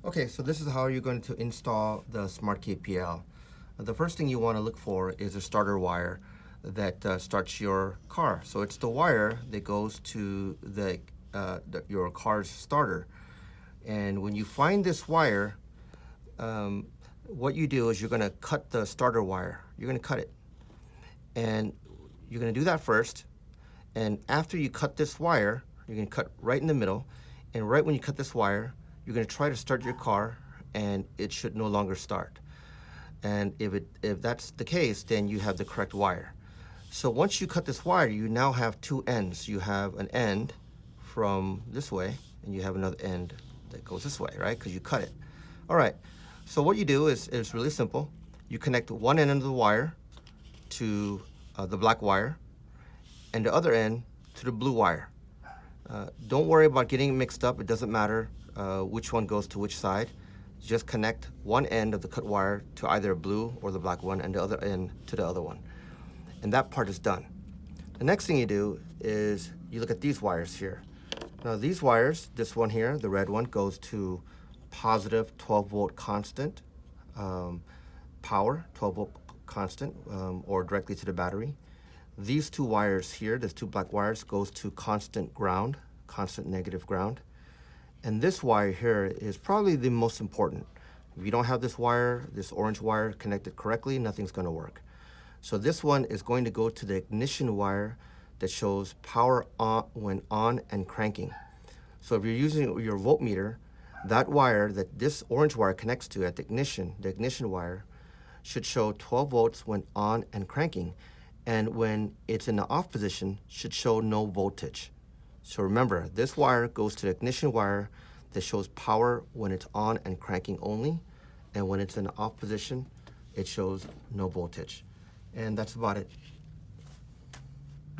Okay, so this is how you're going to install the Smart KPL. The first thing you want to look for is a starter wire that starts your car. So it's the wire that goes to your car's starter. And when you find this wire, what you do is you're going to cut the starter wire. You're going to cut it. And you're going to do that first. And after you cut this wire, you're going to cut right in the middle. And right when you cut this wire, you're going to try to start your car, and it should no longer start. And if that's the case, then you have the correct wire. So once you cut this wire, you now have two ends. You have an end from this way, and you have another end that goes this way, right? Because you cut it. All right. So what you do is really simple. You connect one end of the wire to the black wire, and the other end to the blue wire. Don't worry about getting mixed up. It doesn't matter which one goes to which side. Just connect one end of the cut wire to either blue or the black one, and the other end to the other one. And that part is done. The next thing you do is you look at these wires here. Now these wires, this one here, the red one, goes to positive 12-volt constant power, 12-volt constant, or directly to the battery. These two wires here, these two black wires, goes to constant ground, constant negative ground. And this wire here is probably the most important. If you don't have this wire, this orange wire connected correctly, nothing's going to work. So this one is going to go to the ignition wire that shows power on when on and cranking. So if you're using your voltmeter, that wire that this orange wire connects to at the ignition wire, should show 12 volts when on and cranking. And when it's in the off position, should show no voltage. So remember, this wire goes to the ignition wire that shows power when it's on and cranking only, and when it's in the off position, it shows no voltage. And that's about it.